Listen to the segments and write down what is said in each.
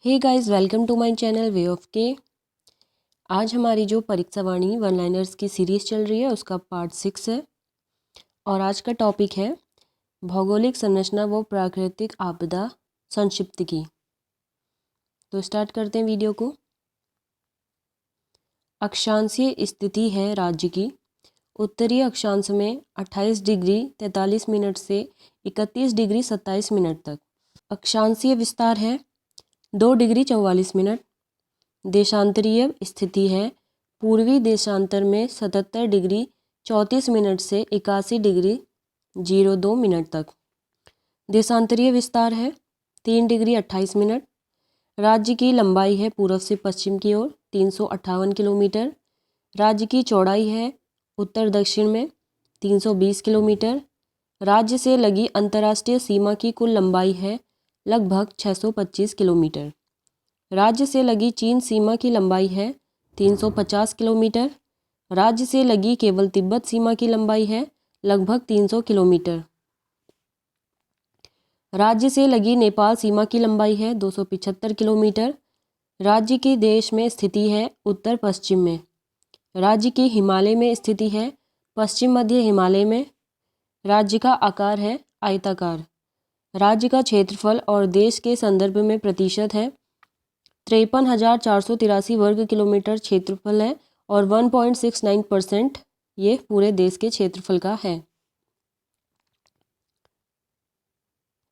Hey guys, welcome to my channel way of K. आज हमारी जो परीक्षा वाणी वन लाइनर्स की सीरीज़ चल रही है उसका पार्ट 6 है और आज का टॉपिक है भौगोलिक संरचना व प्राकृतिक आपदा संक्षिप्त की। तो स्टार्ट करते हैं वीडियो को। अक्षांशीय स्थिति है राज्य की। उत्तरी अक्षांश में 28 डिग्री 43 मिनट से 31 डिग्री 27 मिनट तक। अक्षांशीय विस्तार है 2 डिग्री 44 मिनट। देशांतरीय स्थिति है पूर्वी देशांतर में 77 डिग्री 34 मिनट से 81 डिग्री 02 मिनट तक। देशांतरीय विस्तार है 3 डिग्री 28 मिनट। राज्य की लंबाई है पूर्व से पश्चिम की ओर 358 किलोमीटर। राज्य की चौड़ाई है उत्तर दक्षिण में 320 किलोमीटर। राज्य से लगी अंतर्राष्ट्रीय सीमा की कुल लंबाई है लगभग 625 किलोमीटर। राज्य से लगी चीन सीमा की लंबाई है 350 किलोमीटर। राज्य से लगी केवल तिब्बत सीमा की लंबाई है लगभग 300 किलोमीटर। राज्य से लगी नेपाल सीमा की लंबाई है 275 किलोमीटर। राज्य की देश में स्थिति है उत्तर पश्चिम में। राज्य की हिमालय में स्थिति है पश्चिम मध्य हिमालय में। राज्य का आकार है आयताकार। राज्य का क्षेत्रफल और देश के संदर्भ में प्रतिशत है 53,483 वर्ग किलोमीटर क्षेत्रफल है और 1.69% ये पूरे देश के क्षेत्रफल का है।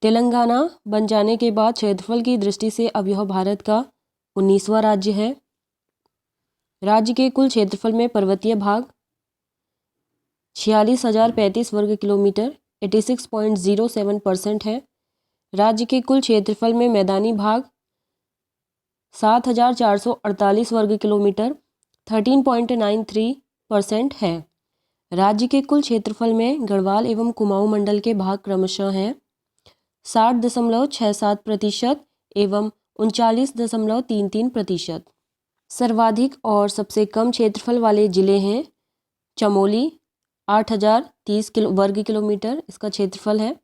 तेलंगाना बन जाने के बाद क्षेत्रफल की दृष्टि से अब यह भारत का 19वां राज्य है। राज्य के कुल क्षेत्रफल में पर्वतीय भाग 46,035 वर्ग किलोमीटर 86.07% है। राज्य के कुल क्षेत्रफल में मैदानी भाग 7,448 वर्ग किलोमीटर 13.93% है। राज्य के कुल क्षेत्रफल में गढ़वाल एवं कुमाऊं मंडल के भाग क्रमशः हैं 60.67% एवं 39.33%। सर्वाधिक और सबसे कम क्षेत्रफल वाले जिले हैं चमोली 8,030 वर्ग किलोमीटर इसका क्षेत्रफल है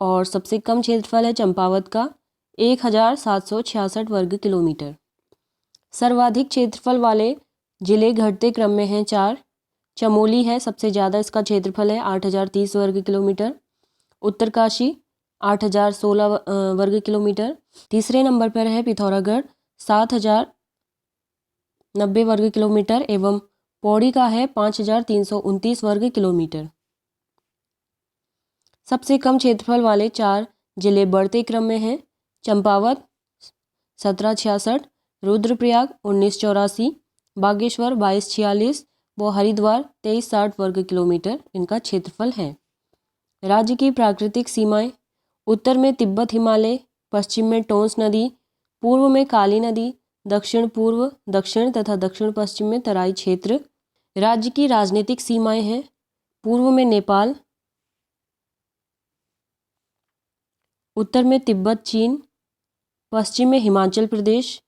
और सबसे कम क्षेत्रफल है चंपावत का 1,766 वर्ग किलोमीटर। सर्वाधिक क्षेत्रफल वाले जिले घटते क्रम में हैं 4। चमोली है सबसे ज़्यादा, इसका क्षेत्रफल है 8,030 वर्ग किलोमीटर। उत्तरकाशी 8,016 वर्ग किलोमीटर। तीसरे नंबर पर है पिथौरागढ़ 7,090 वर्ग किलोमीटर एवं पौड़ी का है 5,329 वर्ग किलोमीटर। सबसे कम क्षेत्रफल वाले 4 जिले बढ़ते क्रम में हैं चंपावत 1766, रुद्रप्रयाग 1984, बागेश्वर 2246 व हरिद्वार 2360 वर्ग किलोमीटर इनका क्षेत्रफल है। राज्य की प्राकृतिक सीमाएं उत्तर में तिब्बत हिमालय, पश्चिम में टोंस नदी, पूर्व में काली नदी, दक्षिण पूर्व, दक्षिण तथा दक्षिण पश्चिम में तराई क्षेत्र। राज्य की राजनीतिक सीमाएं हैं पूर्व में नेपाल, उत्तर में तिब्बत चीन, पश्चिम में हिमाचल प्रदेश,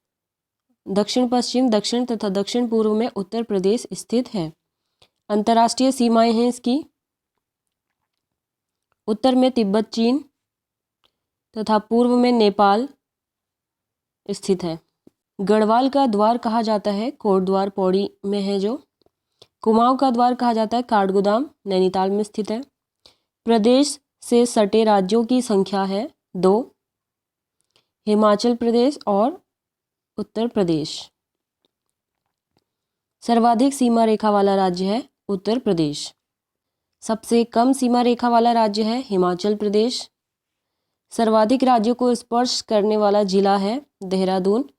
दक्षिण पश्चिम, दक्षिण तथा दक्षिण पूर्व में उत्तर प्रदेश स्थित है। अंतर्राष्ट्रीय सीमाएं हैं इसकी उत्तर में तिब्बत चीन तथा पूर्व में नेपाल स्थित है। गढ़वाल का द्वार कहा जाता है कोटद्वार पौड़ी में है जो। कुमाऊं का द्वार कहा जाता है काठगोदाम नैनीताल में स्थित है। प्रदेश से सटे राज्यों की संख्या है 2, हिमाचल प्रदेश और उत्तर प्रदेश। सर्वाधिक सीमा रेखा वाला राज्य है उत्तर प्रदेश। सबसे कम सीमा रेखा वाला राज्य है हिमाचल प्रदेश। सर्वाधिक राज्यों को स्पर्श करने वाला जिला है देहरादून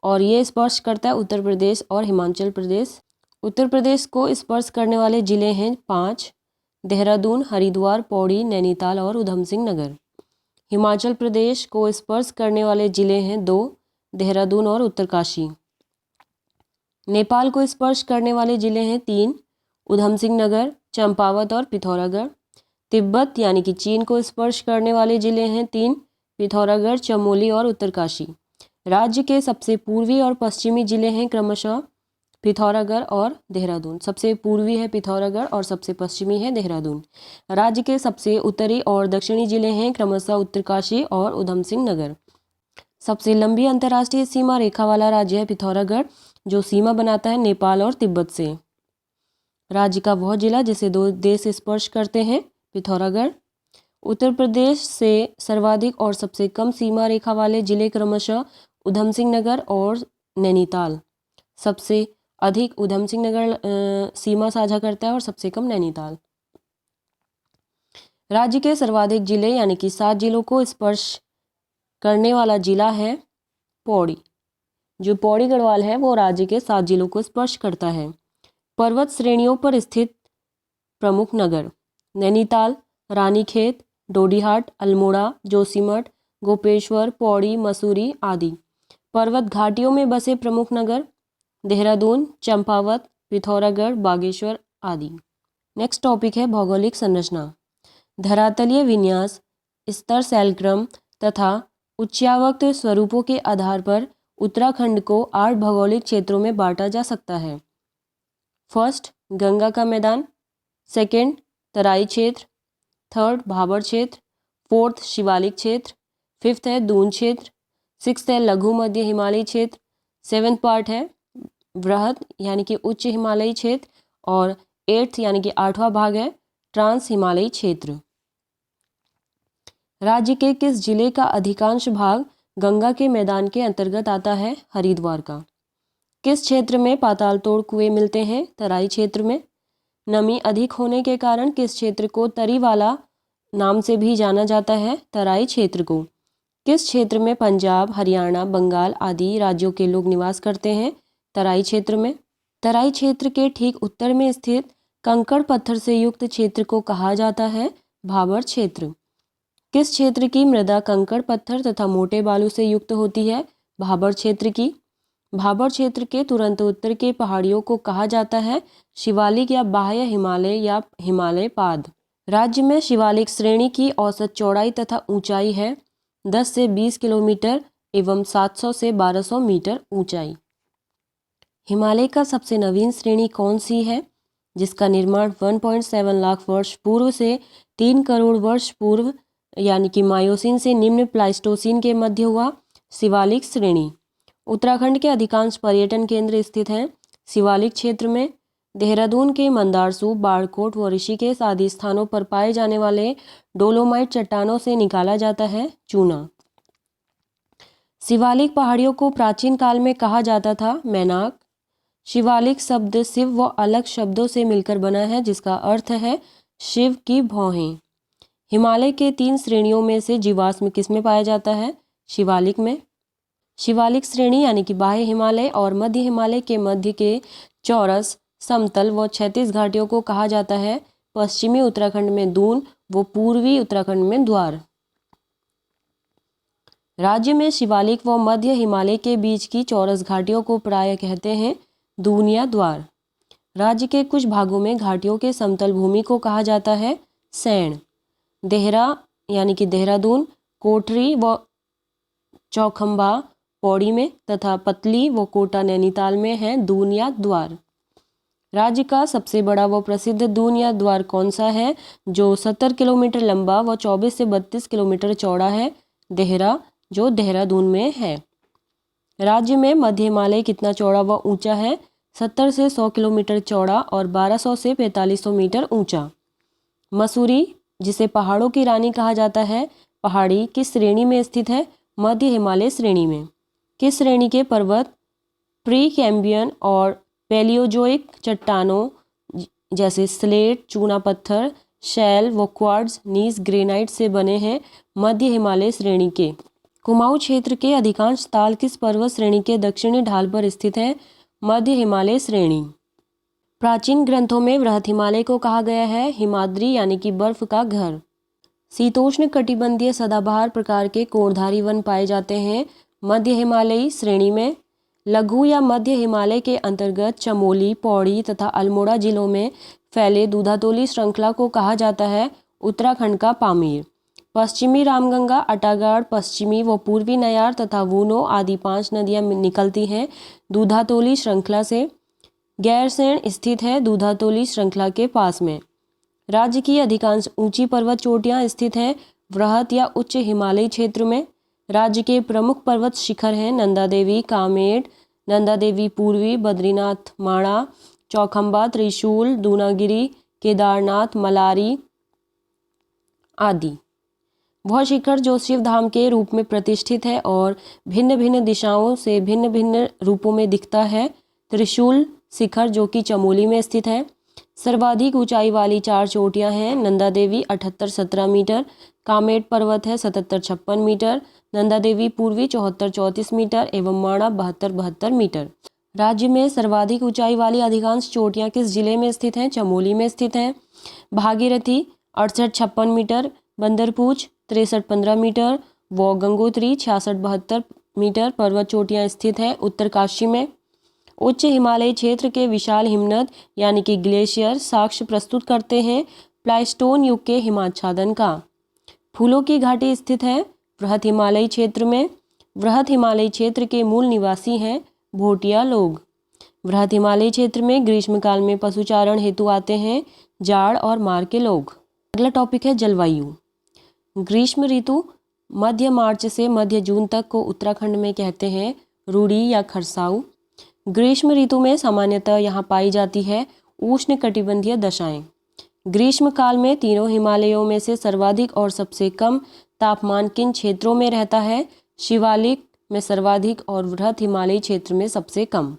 और ये स्पर्श करता है उत्तर प्रदेश और हिमाचल प्रदेश। उत्तर प्रदेश को स्पर्श करने वाले जिले हैं 5, देहरादून, हरिद्वार, पौड़ी, नैनीताल और उधम सिंह नगर। हिमाचल प्रदेश को स्पर्श करने वाले जिले हैं 2, देहरादून और उत्तरकाशी। नेपाल को स्पर्श करने वाले जिले हैं 3, उधम सिंह नगर, चंपावत और पिथौरागढ़। तिब्बत यानी कि चीन को स्पर्श करने वाले जिले हैं 3, पिथौरागढ़, चमोली और उत्तरकाशी। राज्य के सबसे पूर्वी और पश्चिमी जिले हैं क्रमशः पिथौरागढ़ और देहरादून। सबसे पूर्वी है पिथौरागढ़ और सबसे पश्चिमी है देहरादून। राज्य के सबसे उत्तरी और दक्षिणी जिले हैं क्रमशः उत्तरकाशी और उधम सिंह नगर। सबसे लंबी अंतर्राष्ट्रीय सीमा रेखा वाला राज्य है पिथौरागढ़, जो सीमा बनाता है नेपाल और तिब्बत से। राज्य का वह जिला जिसे दो देश स्पर्श करते हैं, पिथौरागढ़। उत्तर प्रदेश से सर्वाधिक और सबसे कम सीमा रेखा वाले जिले क्रमशः उधम सिंह नगर और नैनीताल। सबसे अधिक उधम सिंह नगर सीमा साझा करता है और सबसे कम नैनीताल। राज्य के सर्वाधिक जिले यानी कि 7 जिलों को स्पर्श करने वाला जिला है पौड़ी। जो पौड़ी गढ़वाल है वो राज्य के 7 जिलों को स्पर्श करता है। पर्वत श्रेणियों पर स्थित प्रमुख नगर नैनीताल, रानीखेत, डोडीहाट, अल्मोड़ा, जोशीमठ, गोपेश्वर, पौड़ी, मसूरी आदि। पर्वत घाटियों में बसे प्रमुख नगर देहरादून, चंपावत, पिथौरागढ़, बागेश्वर आदि। नेक्स्ट टॉपिक है भौगोलिक संरचना। धरातलीय विन्यास, स्तर शैलक्रम तथा उच्चावक्त स्वरूपों के आधार पर उत्तराखंड को 8 भौगोलिक क्षेत्रों में बांटा जा सकता है। फर्स्ट, गंगा का मैदान। सेकंड, तराई क्षेत्र। थर्ड, भाबर क्षेत्र। फोर्थ, शिवालिक क्षेत्र। फिफ्थ है दून क्षेत्र। सिक्स्थ है लघु मध्य हिमालयी क्षेत्र। सेवेंथ पार्ट है बृहद यानी कि उच्च हिमालयी क्षेत्र। और एट्थ यानी कि 8वां भाग है ट्रांस हिमालयी क्षेत्र। राज्य के किस जिले का अधिकांश भाग गंगा के मैदान के अंतर्गत आता है? हरिद्वार का। किस क्षेत्र में पाताल तोड़ कुएं मिलते हैं? तराई क्षेत्र में। नमी अधिक होने के कारण किस क्षेत्र को तरी वाला नाम से भी जाना जाता है? तराई क्षेत्र को। किस क्षेत्र में पंजाब, हरियाणा, बंगाल आदि राज्यों के लोग निवास करते हैं? तराई क्षेत्र में। तराई क्षेत्र के ठीक उत्तर में स्थित कंकड़ पत्थर से युक्त क्षेत्र को कहा जाता है भाबर क्षेत्र। किस क्षेत्र की मृदा कंकड़ पत्थर तथा मोटे बालू से युक्त होती है? भाबर क्षेत्र की। भाबर क्षेत्र के तुरंत उत्तर के पहाड़ियों को कहा जाता है शिवालिक या बाह्य हिमालय या हिमालय पाद। राज्य में शिवालिक श्रेणी की औसत चौड़ाई तथा ऊंचाई है 10 से 20 किलोमीटर एवं 700 से 1200 मीटर ऊंचाई। हिमालय का सबसे नवीन श्रेणी कौन सी है, जिसका निर्माण 1.7 लाख वर्ष पूर्व से 3 करोड़ वर्ष पूर्व यानी कि मायोसीन से निम्न प्लाइस्टोसीन के मध्य हुआ? शिवालिक श्रेणी। उत्तराखंड के अधिकांश पर्यटन केंद्र स्थित हैं शिवालिक क्षेत्र में। देहरादून के मंदारसू, बाड़कोट व ऋषिकेश आदि स्थानों पर पाए जाने वाले डोलोमाइट चट्टानों से निकाला जाता है चूना। शिवालिक पहाड़ियों को प्राचीन काल में कहा जाता था मैनाक। शिवालिक शब्द शिव व अलग शब्दों से मिलकर बना है, जिसका अर्थ है शिव की भौहें। हिमालय के 3 श्रेणियों में से जीवाश्म किसमें पाया जाता है? शिवालिक में। शिवालिक श्रेणी यानी कि बाह्य हिमालय और मध्य हिमालय के मध्य के चौरस, समतल व क्षैतिज घाटियों को कहा जाता है पश्चिमी उत्तराखंड में दून व पूर्वी उत्तराखंड में द्वार। राज्य में शिवालिक व मध्य हिमालय के बीच की चौरस घाटियों को प्रायः कहते हैं दून या द्वार। राज्य के कुछ भागों में घाटियों के समतल भूमि को कहा जाता है सैण। देहरा यानी कि देहरादून, कोठरी व चौखंबा पौड़ी में तथा पतली व कोटा नैनीताल में है दून या द्वार। राज्य का सबसे बड़ा व प्रसिद्ध दून या द्वार कौन सा है, जो 70 किलोमीटर लंबा व 24 से 32 किलोमीटर चौड़ा है? देहरा, जो देहरादून में है। राज्य में मध्य हिमालय कितना चौड़ा व ऊंचा है? 70 से 100 किलोमीटर चौड़ा और 1200 से 4500 मीटर ऊंचा। मसूरी, जिसे पहाड़ों की रानी कहा जाता है, पहाड़ी किस श्रेणी में स्थित है? मध्य हिमालय श्रेणी में। किस श्रेणी के पर्वत प्री कैम्बियन और पैलियोजोइक चट्टानों जैसे स्लेट, चूना पत्थर, शैल व क्वार्ट्ज नीस ग्रेनाइट से बने हैं? मध्य हिमालय श्रेणी के। कुमाऊं क्षेत्र के अधिकांश ताल किस पर्वत श्रेणी के दक्षिणी ढाल पर स्थित है? मध्य हिमालय श्रेणी। प्राचीन ग्रंथों में बृहत हिमालय को कहा गया है हिमाद्री यानी कि बर्फ का घर। शीतोष्ण कटिबंधीय सदाबहार प्रकार के कोणधारी वन पाए जाते हैं मध्य हिमालयी श्रेणी में। लघु या मध्य हिमालय के अंतर्गत चमोली, पौड़ी तथा अल्मोड़ा जिलों में फैले दूधातोली श्रृंखला को कहा जाता है उत्तराखंड का पामीर। पश्चिमी रामगंगा, अटागाड़, पश्चिमी व पूर्वी नयार तथा वूनो आदि 5 नदियां निकलती हैं दूधातोली श्रृंखला से। गैरसैंण स्थित है दूधातोली श्रृंखला के पास में। राज्य की अधिकांश ऊंची पर्वत चोटियां स्थित हैं वृहत या उच्च हिमालयी क्षेत्र में। राज्य के प्रमुख पर्वत शिखर हैं नंदा देवी, कामेट, नंदा देवी पूर्वी, बद्रीनाथ, माणा, चौखंबा, त्रिशूल, दूनागिरी, केदारनाथ, मलारी आदि। वह शिखर जो शिव धाम के रूप में प्रतिष्ठित है और भिन्न भिन्न दिशाओं से भिन्न भिन्न रूपों में दिखता है। त्रिशूल शिखर जो कि चमोली में स्थित है। सर्वाधिक ऊंचाई वाली 4 चोटियां हैं नंदा देवी 78-17 मीटर, कामेट पर्वत है 77-56 मीटर, नंदा देवी पूर्वी 74-34 मीटर एवं माणा 72-72 मीटर। राज्य में सर्वाधिक ऊंचाई वाली अधिकांश चोटियां किस जिले में स्थित हैं? चमोली में स्थित हैं। भागीरथी 68-56 मीटर, बंदरपूछ 63-15 मीटर, व गंगोत्री 66-72 मीटर पर्वत चोटियां स्थित हैं उत्तरकाशी में। उच्च हिमालय क्षेत्र के विशाल हिमनद यानी कि ग्लेशियर साक्ष्य प्रस्तुत करते हैं प्लाइस्टोन युग के हिमाच्छादन का। फूलों की घाटी स्थित है वृहत हिमालयी क्षेत्र में। वृहत हिमालयी क्षेत्र के मूल निवासी हैं भोटिया लोग। वृहत हिमालयी क्षेत्र में ग्रीष्मकाल में पशुचारण हेतु आते हैं जाड़ और मार के लोग। अगला टॉपिक है जलवायु। ग्रीष्म ऋतु मध्य मार्च से मध्य जून तक को उत्तराखंड में कहते हैं रूडी या खरसाऊ। ग्रीष्म ऋतु में सामान्यतः यहाँ पाई जाती है उष्ण कटिबंधीय दशाएं। ग्रीष्म काल में तीनों हिमालयों में से सर्वाधिक और सबसे कम तापमान किन क्षेत्रों में रहता है? शिवालिक में सर्वाधिक और वृहत हिमालयी क्षेत्र में सबसे कम।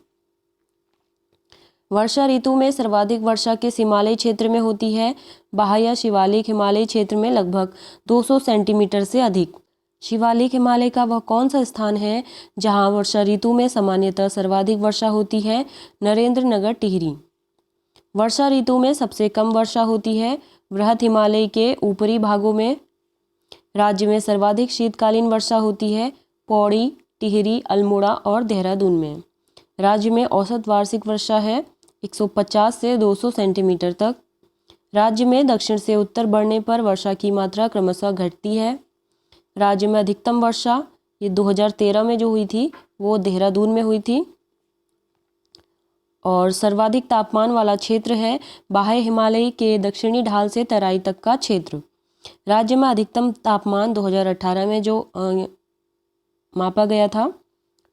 वर्षा ऋतु में सर्वाधिक वर्षा किस हिमालयी क्षेत्र में होती है? बाह्य शिवालिक हिमालयी क्षेत्र में लगभग 200 सेंटीमीटर से अधिक। शिवालिक हिमालय का वह कौन सा स्थान है जहां वर्षा ऋतु में सामान्यतः सर्वाधिक वर्षा होती है? नरेंद्र नगर टिहरी। वर्षा ऋतु में सबसे कम वर्षा होती है वृहत हिमालय के ऊपरी भागों में। राज्य में सर्वाधिक शीतकालीन वर्षा होती है पौड़ी, टिहरी, अल्मोड़ा और देहरादून में। राज्य में औसत वार्षिक वर्षा है 150 से 200 सेंटीमीटर तक। राज्य में दक्षिण से उत्तर बढ़ने पर वर्षा की मात्रा क्रमशः घटती है। राज्य में अधिकतम वर्षा ये 2013 में जो हुई थी वो देहरादून में हुई थी। और सर्वाधिक तापमान वाला क्षेत्र है बाह्य हिमालय के दक्षिणी ढाल से तराई तक का क्षेत्र। राज्य में अधिकतम तापमान 2018 में जो मापा गया था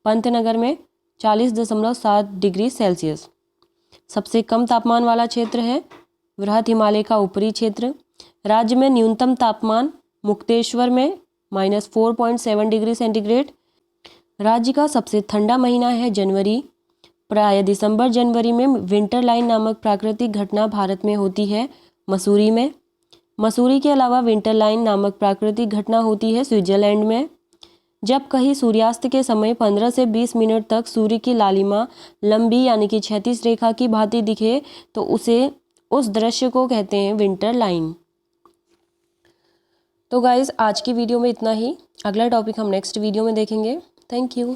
पंतनगर में 40.7 डिग्री सेल्सियस। सबसे कम तापमान वाला क्षेत्र है वृहत हिमालय का ऊपरी क्षेत्र। राज्य में न्यूनतम तापमान मुक्तेश्वर में -4.7 डिग्री सेंटीग्रेड। राज्य का सबसे ठंडा महीना है जनवरी। प्राय दिसंबर जनवरी में विंटर लाइन नामक प्राकृतिक घटना भारत में होती है मसूरी में। मसूरी के अलावा विंटर लाइन नामक प्राकृतिक घटना होती है स्विट्जरलैंड में। जब कहीं सूर्यास्त के समय 15 से 20 मिनट तक सूर्य की लालिमा लंबी यानी कि क्षैतिज रेखा की भांति दिखे तो उस दृश्य को कहते हैं विंटर लाइन। तो गाइज आज की वीडियो में इतना ही। अगला टॉपिक हम नेक्स्ट वीडियो में देखेंगे। Thank you.